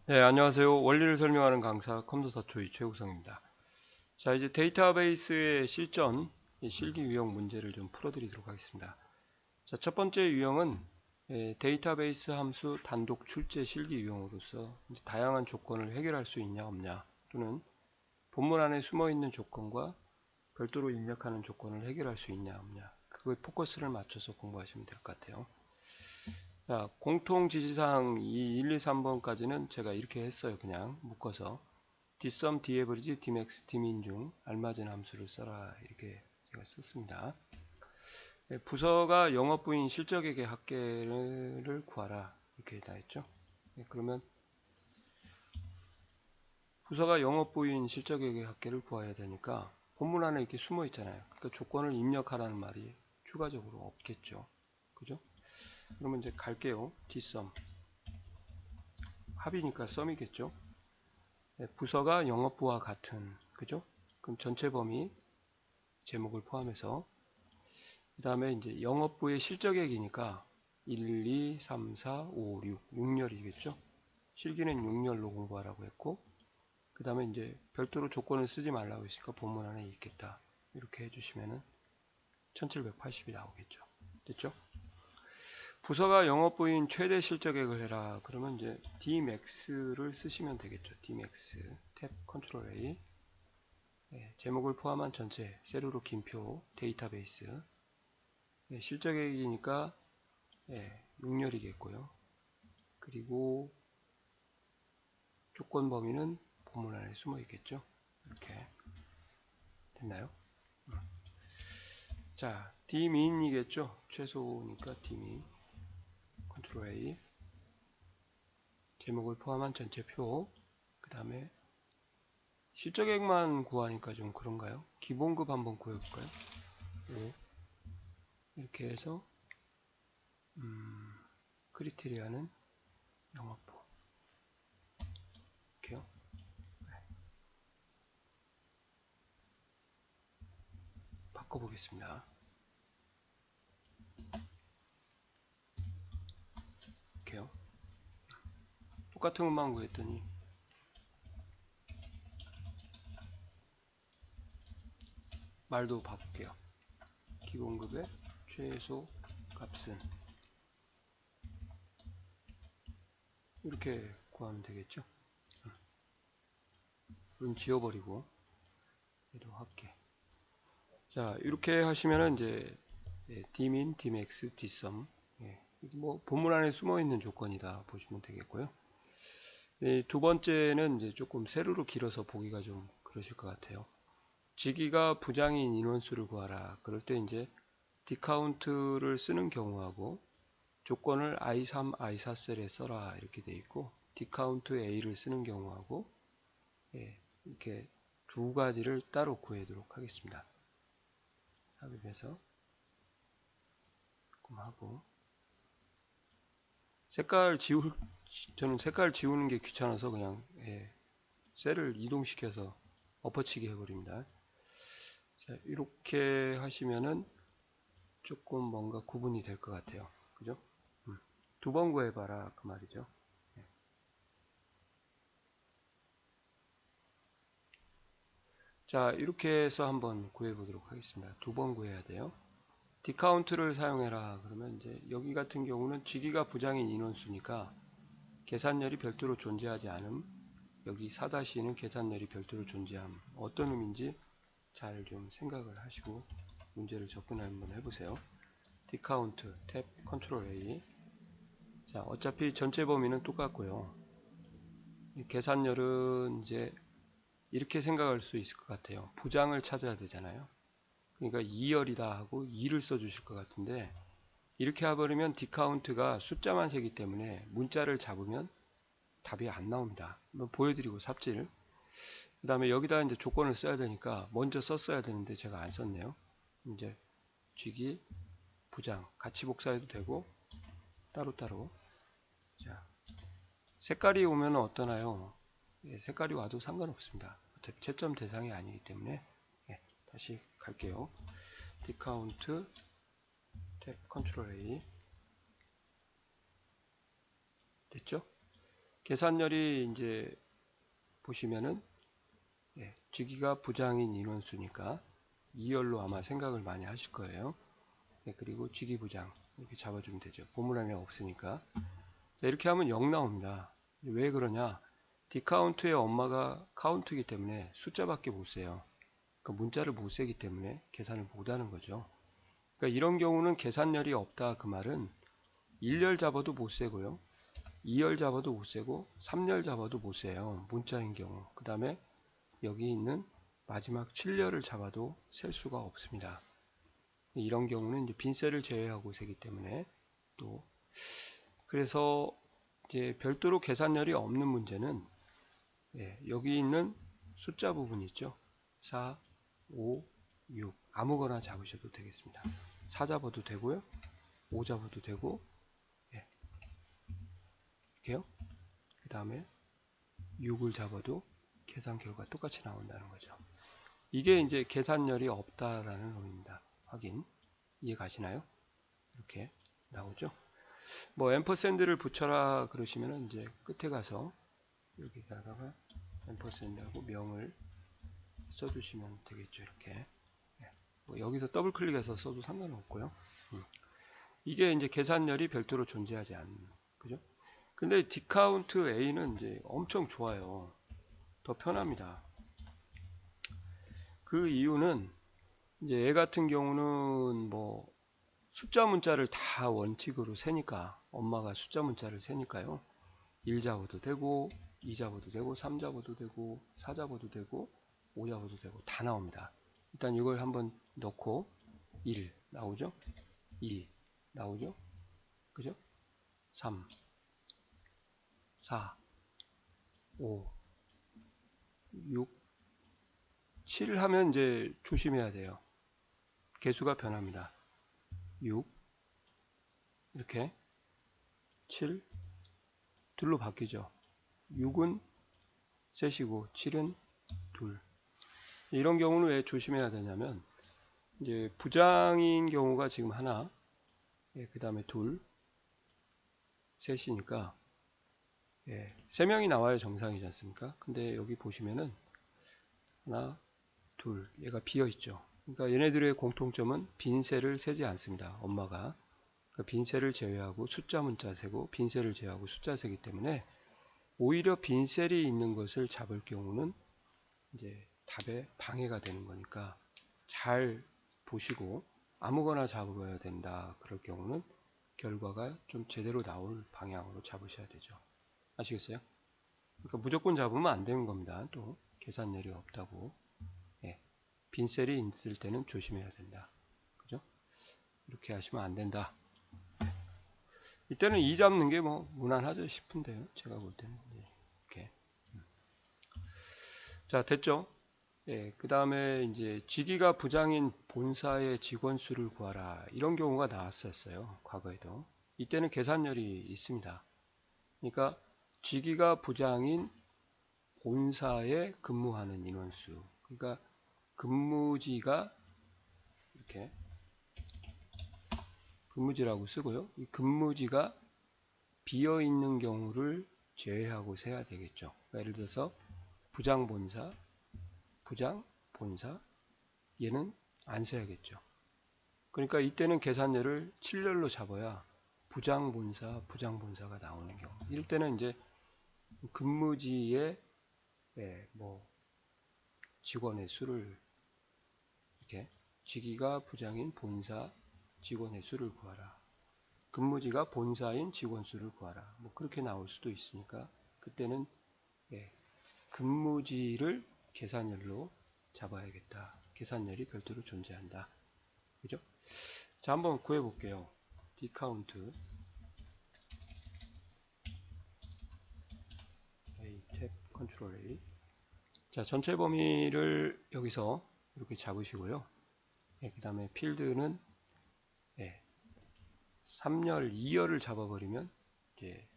네, 안녕하세요. 원리를 설명하는 강사 컴퓨터 초이 최우성입니다. 자, 이제 데이터베이스의 실전, 실기 유형 문제를 좀 풀어드리도록 하겠습니다. 자, 첫 번째 유형은 데이터베이스 함수 단독 출제 실기 유형으로서 이제 다양한 조건을 해결할 수 있냐 없냐, 또는 본문 안에 숨어있는 조건과 별도로 입력하는 조건을 해결할 수 있냐 없냐, 그거에 포커스를 맞춰서 공부하시면 될 것 같아요. 자, 공통 지시사항 이 1, 2, 3번까지는 제가 이렇게 했어요. 그냥 묶어서 dsum, daverage, dmax, dmin 중 알맞은 함수를 써라 이렇게 제가 썼습니다. 부서가 영업부인 실적액의 합계를 구하라 이렇게 다 했죠. 그러면 부서가 영업부인 실적액의 합계를 구해야 되니까 본문 안에 이렇게 숨어 있잖아요. 그러니까 조건을 입력하라는 말이 추가적으로 없겠죠. 그죠? 그러면 이제 갈게요. dsum 합이니까 썸이겠죠. 부서가 영업부와 같은, 그죠? 그럼 전체 범위 제목을 포함해서, 그 다음에 이제 영업부의 실적액이니까 1, 2, 3, 4, 5, 6, 6열이겠죠? 실기는 6열로 공부하라고 했고, 그 다음에 이제 별도로 조건을 쓰지 말라고 했으니까 본문 안에 있겠다. 이렇게 해주시면은 1780이 나오겠죠. 됐죠? 부서가 영업부인 최대 실적액을 해라. 그러면 이제 dmax를 쓰시면 되겠죠. dmax, 탭 컨트롤 A, 제목을 포함한 전체 세로로 긴표 데이터베이스, 실적액이니까 6열이겠고요. 그리고 조건 범위는 본문 안에 숨어 있겠죠. 이렇게 됐나요? 자, dmin이겠죠. 최소니까 dmin 컨트롤 A, 제목을 포함한 전체 표, 그 다음에 실적액만 구하니까 좀 그런가요? 기본급 한번 구해볼까요? 5 이렇게 해서 크리테리아는 영업부 이렇게요. 바꿔보겠습니다. 이렇게요. 똑같은 것만 구했더니 말도 바꿀게요. 기본급의 최소 값은 이렇게 구하면 되겠죠. 그럼 지워버리고 얘도 할게. 자, 이렇게 하시면은 이제 dmin, dmax, dsum, 뭐 본문 안에 숨어 있는 조건이다 보시면 되겠고요. 두 번째는 이제 조금 세로로 길어서 보기가 좀 그러실 것 같아요. 직위가 부장인 인원수를 구하라. 그럴 때 이제 dcount를 쓰는 경우하고 조건을 i3, i4 셀에 써라 이렇게 돼 있고 dcount a를 쓰는 경우하고 이렇게 두 가지를 따로 구하도록 하겠습니다. 삽입해서 조금 하고 저는 색깔 지우는 게 귀찮아서 그냥 셀을 이동시켜서 엎어치기 해버립니다. 자, 이렇게 하시면은 조금 뭔가 구분이 될 것 같아요. 그죠? 두 번 구해봐라 그 말이죠. 자, 이렇게 해서 한번 구해보도록 하겠습니다. 두 번 구해야 돼요. dcount를 사용해라. 그러면 이제 여기 같은 경우는 직위가 부장인 인원수니까 계산열이 별도로 존재하지 않음. 여기 4-는 계산열이 별도로 존재함. 어떤 의미인지 잘 좀 생각을 하시고 문제를 접근 한번 해보세요. dcount 탭 컨트롤 A. 자, 어차피 전체 범위는 똑같고요. 계산열은 이제 이렇게 생각할 수 있을 것 같아요. 부장을 찾아야 되잖아요. 그러니까 2열이다 하고 2를 써주실 것 같은데 이렇게 해버리면 dcount가 숫자만 세기 때문에 문자를 잡으면 답이 안 나옵니다. 한번 보여드리고 삽질. 그 다음에 여기다 이제 조건을 써야 되니까 먼저 썼어야 되는데 제가 안 썼네요. 이제 쥐기, 부장 같이 복사해도 되고 따로따로. 자, 색깔이 오면 어떠나요? 색깔이 와도 상관없습니다. 어차피 채점 대상이 아니기 때문에 다시 갈게요. dcount 탭 컨트롤 A 됐죠? 계산열이 이제 보시면은 직위가 부장인 인원수니까 2열로 아마 생각을 많이 하실 거예요. 그리고 직위 부장 이렇게 잡아주면 되죠. 보물 안에 없으니까. 자, 이렇게 하면 0 나옵니다. 왜 그러냐? 디카운트의 엄마가 카운트이기 때문에 숫자밖에 못 세요. 그러니까 문자를 못 세기 때문에 계산을 못 하는 거죠. 그러니까 이런 경우는 계산열이 없다 그 말은 1열 잡아도 못 세고요. 2열 잡아도 못 세고 3열 잡아도 못 세요. 문자인 경우. 그 다음에 여기 있는 마지막 7열을 잡아도 셀 수가 없습니다. 이런 경우는 이제 빈셀을 제외하고 세기 때문에 또 그래서 이제 별도로 계산열이 없는 문제는 여기 있는 숫자 부분 있죠. 4, 5, 6 아무거나 잡으셔도 되겠습니다. 4 잡아도 되고요. 5 잡아도 되고 이렇게요. 그 다음에 6을 잡아도 계산 결과 똑같이 나온다는 거죠. 이게 이제 계산열이 없다라는 의미입니다. 확인 이해 가시나요? 이렇게 나오죠. 뭐 앰퍼샌드를 붙여라 그러시면은 이제 끝에 가서 여기다가 앰퍼샌드하고 명을 써주시면 되겠죠. 이렇게 뭐 여기서 더블 클릭해서 써도 상관없고요. 이게 이제 계산열이 별도로 존재하지 않는 그죠? 근데 디카운트 A는 이제 엄청 좋아요. 더 편합니다. 그 이유는 이제 얘 같은 경우는 뭐 숫자 문자를 다 원칙으로 세니까 엄마가 숫자 문자를 세니까요. 1 잡아도 되고 2 잡아도 되고 3 잡아도 되고 4 잡아도 되고 5 잡아도 되고 다 나옵니다. 일단 이걸 한번 넣고 1 나오죠. 2 나오죠. 그죠? 3 4 5 6 7 하면 이제 조심해야 돼요. 개수가 변합니다. 6 이렇게 7 둘로 바뀌죠. 6은 셋이고 7은 둘. 이런 경우는 왜 조심해야 되냐면 이제 부장인 경우가 지금 하나, 그 다음에 둘, 셋이니까 3명이 나와야 정상이지 않습니까? 근데 여기 보시면은 하나, 둘, 얘가 비어 있죠. 그러니까 얘네들의 공통점은 빈셀을 세지 않습니다. 엄마가. 그러니까 빈셀을 제외하고 숫자 문자 세고 빈셀을 제외하고 숫자 세기 때문에 오히려 빈셀이 있는 것을 잡을 경우는 이제 답에 방해가 되는 거니까 잘 보시고 아무거나 잡아야 된다. 그럴 경우는 결과가 좀 제대로 나올 방향으로 잡으셔야 되죠. 아시겠어요? 그러니까 무조건 잡으면 안 되는 겁니다. 또 계산열이 없다고. 빈셀이 있을 때는 조심해야 된다. 그죠? 이렇게 하시면 안 된다. 이때는 2 잡는 게 뭐 무난하죠 싶은데요. 제가 볼 때는 이렇게. 자, 됐죠? 그 다음에 이제 직위가 부장인 본사의 직원 수를 구하라. 이런 경우가 나왔었어요. 과거에도. 이때는 계산열이 있습니다. 그러니까 직위가 부장인 본사에 근무하는 인원수. 그러니까 근무지가 이렇게 근무지라고 쓰고요. 이 근무지가 비어 있는 경우를 제외하고 세야 되겠죠. 그러니까 예를 들어서 부장 본사, 부장 본사 얘는 안 세야겠죠. 그러니까 이때는 계산열을 7열로 잡아야 부장 본사가 나오는 경우. 이럴 때는 이제 근무지의 뭐 직원의 수를 이렇게 직위가 부장인 본사 직원의 수를 구하라. 근무지가 본사인 직원 수를 구하라. 뭐 그렇게 나올 수도 있으니까 그때는 근무지를 계산열로 잡아야겠다. 계산열이 별도로 존재한다. 그죠? 자, 한번 구해 볼게요. 디카운트 A 탭 컨트롤 A. 자, 전체 범위를 여기서 이렇게 잡으시고요. 그 다음에 필드는 3열, 2열을 잡아버리면 이제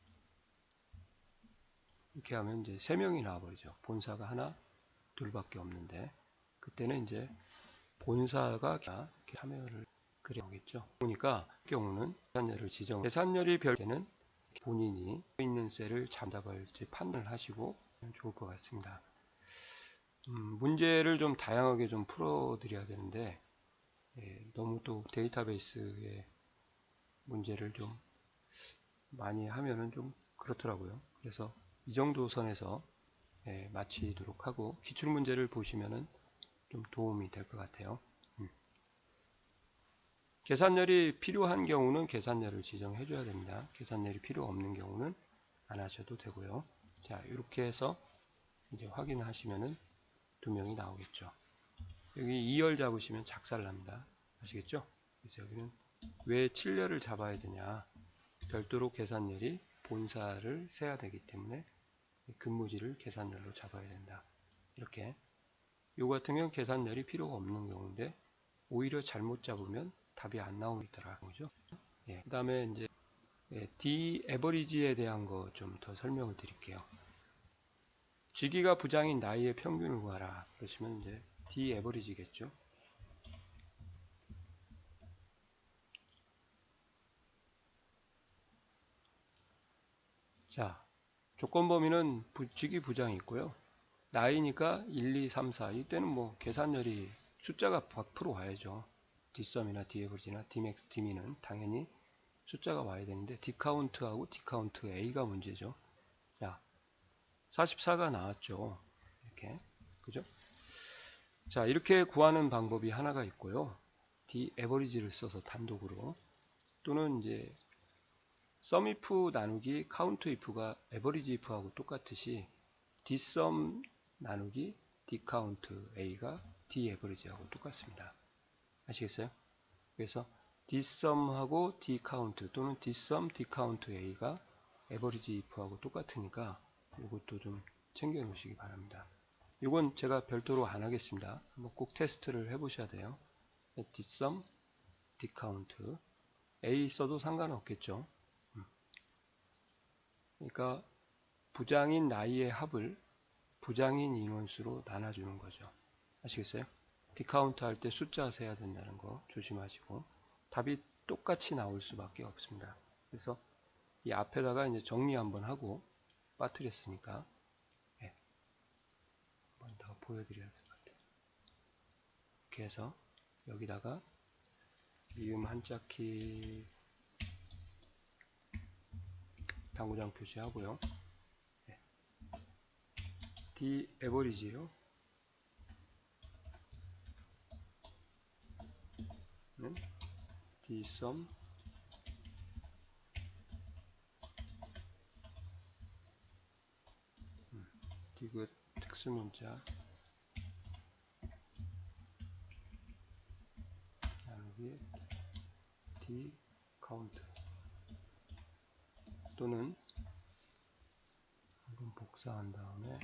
이렇게 하면 이제 3명이 나와버리죠. 본사가 하나, 둘밖에 없는데 그때는 이제 본사가 참여를 그려오겠죠. 그러니까 그 경우는 계산열을 지정. 계산열이 별 때는 본인이 있는 셀을 잡아갈지 판단을 하시고 좋을 것 같습니다. 문제를 좀 다양하게 좀 풀어드려야 되는데 너무 또 데이터베이스의 문제를 좀 많이 하면은 좀 그렇더라고요. 그래서 이 정도 선에서 마치도록 하고 기출문제를 보시면은 좀 도움이 될 것 같아요. 계산열이 필요한 경우는 계산열을 지정해 줘야 됩니다. 계산열이 필요 없는 경우는 안 하셔도 되고요. 자, 이렇게 해서 이제 확인하시면은 두 명이 나오겠죠. 여기 2열 잡으시면 작살납니다. 아시겠죠? 그래서 여기는 왜 7열을 잡아야 되냐? 별도로 계산열이 본사를 세야 되기 때문에 근무지를 계산열로 잡아야 된다. 이렇게. 요 같은 경우는 계산열이 필요가 없는 경우인데 오히려 잘못 잡으면 답이 안 나오더라고요. 그 다음에 이제 D 에버리지에 대한 거 좀 더 설명을 드릴게요. 쥐기가 부장인 나이의 평균을 구하라. 그러시면 이제 D 에버리지겠죠. 자, 조건 범위는 쥐기 부장이 있고요. 나이니까 1, 2, 3, 4. 이때는 뭐 계산열이 숫자가 100% 와야죠. D썸이나 D에버리지나 D맥스, D민은 당연히 숫자가 와야 되는데 D카운트하고 D카운트 A가 문제죠. 자, 44가 나왔죠. 이렇게. 그죠? 자, 이렇게 구하는 방법이 하나가 있고요. D에버리지를 써서 단독으로 또는 이제 SUMIF 나누기 COUNTIF가 에버리지 if하고 똑같듯이 Dsum 나누기 DcountA가 Daverage하고 똑같습니다. 아시겠어요? 그래서 Dsum하고 Dcount 또는 Dsum DcountA가 에버리지 if하고 똑같으니까 이것도 좀 챙겨 놓으시기 바랍니다. 이건 제가 별도로 안 하겠습니다. 한번 꼭 테스트를 해보셔야 돼요. Dsum Dcount A 써도 상관없겠죠. 그러니까 부장인 나이의 합을 부장인 인원수로 나눠주는 거죠. 아시겠어요? 디카운트 할 때 숫자 세야 된다는 거 조심하시고 답이 똑같이 나올 수밖에 없습니다. 그래서 이 앞에다가 이제 정리 한번 하고 빠뜨렸으니까 한번 더 보여드려야 될 것 같아요. 이렇게 해서 여기다가 미음 한자키 당구장 표시하고요. D 에버리지요. D sum 디귿 특수문자 나누기 D 카운트 또는 한번 복사한 다음에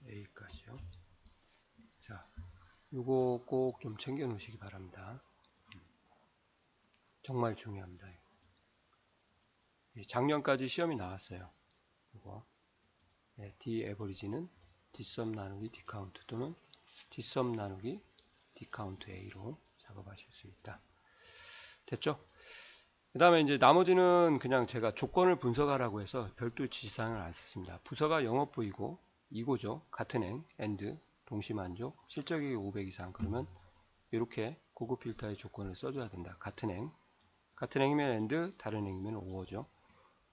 A까지요. 자, 요거 꼭 좀 챙겨 놓으시기 바랍니다. 정말 중요합니다. 작년까지 시험이 나왔어요. 이거 D 에버리지는 Dsum 나누기 D카운트 또는 Dsum 나누기 D카운트 A로 작업하실 수 있다. 됐죠? 그 다음에 이제 나머지는 그냥 제가 조건을 분석하라고 해서 별도 지시사항을 안 썼습니다. 부서가 영업부이고 이고죠. 같은 행, AND, 동시만족, 실적이 500 이상 그러면 이렇게 고급 필터의 조건을 써줘야 된다. 같은 행이면 AND, 다른 행이면 OO죠.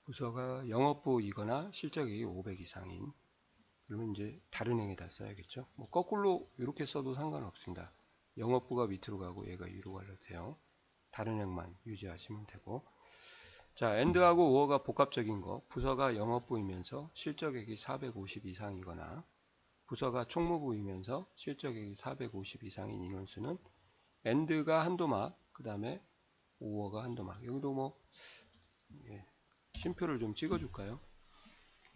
부서가 영업부이거나 실적이 500 이상인 그러면 이제 다른 행에다 써야겠죠. 뭐 거꾸로 이렇게 써도 상관없습니다. 영업부가 밑으로 가고 얘가 위로 가도 돼요. 다른 행만 유지하시면 되고 자 AND하고 OO가 복합적인 거 부서가 영업부이면서 실적액이 450 이상이거나 부서가 총무부이면서 실적액이 450 이상인 인원수는 AND가 한도막 그 다음에 OO가 한도막 여기도 뭐 쉼표를 좀 찍어줄까요?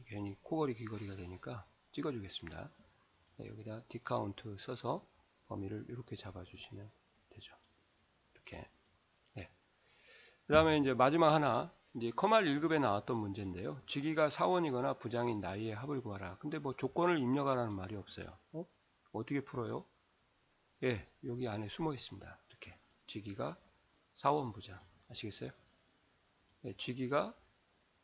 괜히 코걸이 귀걸이가 되니까 찍어주겠습니다. 여기다 D카운트 써서 범위를 이렇게 잡아주시면 되죠. 이렇게. 그 다음에 이제 마지막 하나, 이제 커말 1급에 나왔던 문제인데요. 직위가 사원이거나 부장인 나이의 합을 구하라. 근데 뭐 조건을 입력하라는 말이 없어요. 어떻게 풀어요? 여기 안에 숨어 있습니다. 이렇게. 직위가 사원 부장. 아시겠어요? 네, G기가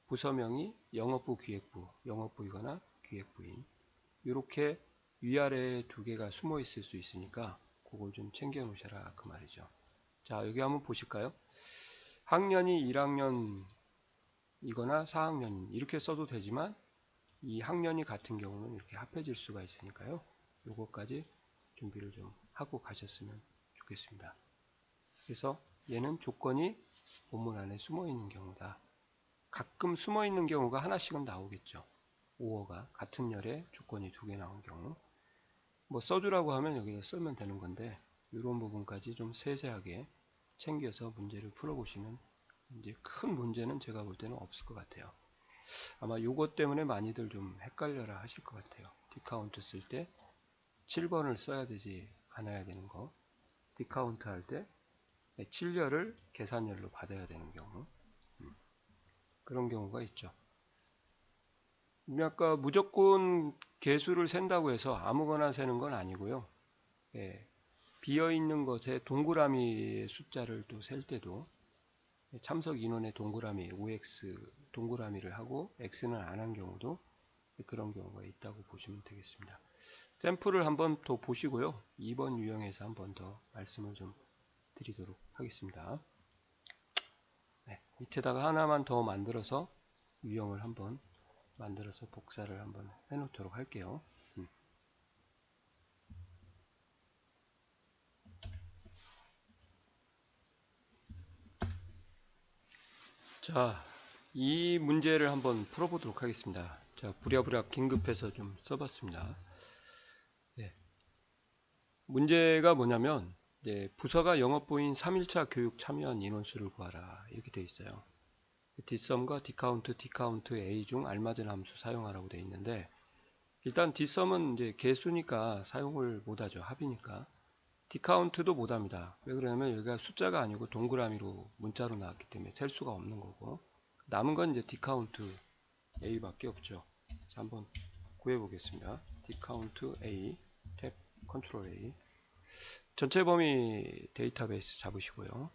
부서명이 영업부, 기획부, 영업부이거나 기획부인 이렇게 위아래에 두 개가 숨어 있을 수 있으니까 그걸 좀 챙겨 놓으셔라 그 말이죠. 자, 여기 한번 보실까요? 학년이 1학년이거나 4학년 이렇게 써도 되지만 이 학년이 같은 경우는 이렇게 합해질 수가 있으니까요. 요거까지 준비를 좀 하고 가셨으면 좋겠습니다. 그래서 얘는 조건이 본문 안에 숨어 있는 경우다. 가끔 숨어 있는 경우가 하나씩은 나오겠죠. 5어가 같은 열에 조건이 두 개 나온 경우. 뭐 써주라고 하면 여기다 쓰면 되는 건데 이런 부분까지 좀 세세하게 챙겨서 문제를 풀어보시면 이제 큰 문제는 제가 볼 때는 없을 것 같아요. 아마 요것 때문에 많이들 좀 헷갈려라 하실 것 같아요. 디카운트 쓸 때 7번을 써야 되지 않아야 되는 거. 디카운트 할 때 7열을 계산열로 받아야 되는 경우. 그런 경우가 있죠. 아까 무조건 개수를 센다고 해서 아무거나 세는 건 아니고요. 예, 비어있는 것에 동그라미 숫자를 또 셀 때도 참석 인원의 동그라미 OX 동그라미를 하고 X는 안 한 경우도 그런 경우가 있다고 보시면 되겠습니다. 샘플을 한번 더 보시고요. 2번 유형에서 한번 더 말씀을 좀 드리도록 하겠습니다. 네, 밑에다가 하나만 더 만들어서 유형을 한번 만들어서 복사를 한번 해 놓도록 할게요. 자, 이 문제를 한번 풀어보도록 하겠습니다. 자, 부랴부랴 긴급해서 좀 써봤습니다. 네. 문제가 뭐냐면 부서가 영업부인 3일차 교육 참여한 인원수를 구하라 이렇게 되어 있어요. 뒷섬과 디카운트 A 중 알맞은 함수 사용하라고 되어 있는데 일단 뒷섬은 이제 개수니까 사용을 못하죠. 합이니까. 디카운트도 못합니다. 왜 그러냐면 여기가 숫자가 아니고 동그라미로 문자로 나왔기 때문에 셀 수가 없는 거고 남은 건 이제 디카운트 A밖에 없죠. 자, 한번 구해 보겠습니다. 디카운트 A 탭 컨트롤 A 전체 범위 데이터베이스 잡으시고요.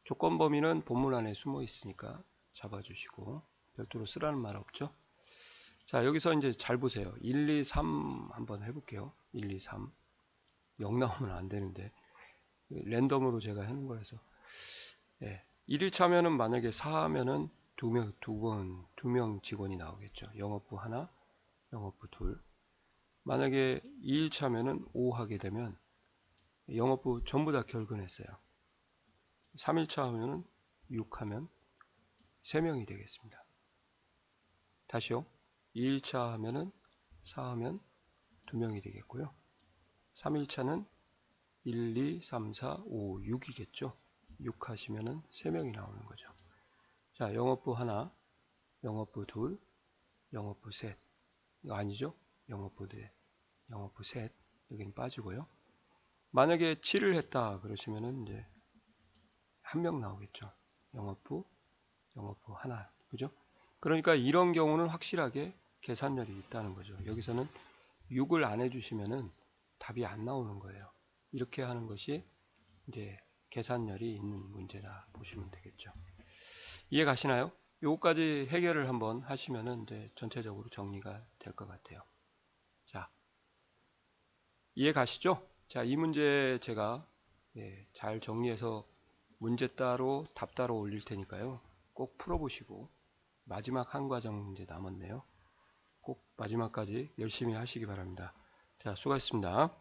조건 범위는 본문 안에 숨어 있으니까 잡아주시고 별도로 쓰라는 말 없죠. 자, 여기서 이제 잘 보세요. 1, 2, 3 한번 해볼게요. 1, 2, 3 0 나오면 안 되는데 랜덤으로 제가 하는 거라서 1일차면은 만약에 4하면은 두 명 직원이 나오겠죠. 영업부 하나, 영업부 둘. 만약에 2일차면은 5 하게 되면 영업부 전부 다 결근했어요. 3일차 하면은 6 하면 3명이 되겠습니다. 다시요. 2일차 하면은 4 하면 2명이 되겠고요. 3일차는 1, 2, 3, 4, 5, 6이겠죠. 6 하시면은 3명이 나오는 거죠. 자, 영업부 하나, 영업부 둘, 영업부 셋. 이거 아니죠? 영업부 넷, 영업부 셋. 여기는 빠지고요. 만약에 7을 했다 그러시면은 이제 한 명 나오겠죠. 영업부 하나. 그죠? 그러니까 이런 경우는 확실하게 계산열이 있다는 거죠. 여기서는 6을 안 해주시면은 답이 안 나오는 거예요. 이렇게 하는 것이 이제 계산열이 있는 문제다 보시면 되겠죠. 이해 가시나요? 요거까지 해결을 한번 하시면은 이제 전체적으로 정리가 될 것 같아요. 자, 이해 가시죠? 자, 이 문제 제가 잘 정리해서 문제 따로 답 따로 올릴 테니까요. 꼭 풀어보시고 마지막 한 과정 이제 남았네요. 꼭 마지막까지 열심히 하시기 바랍니다. 자, 수고하셨습니다.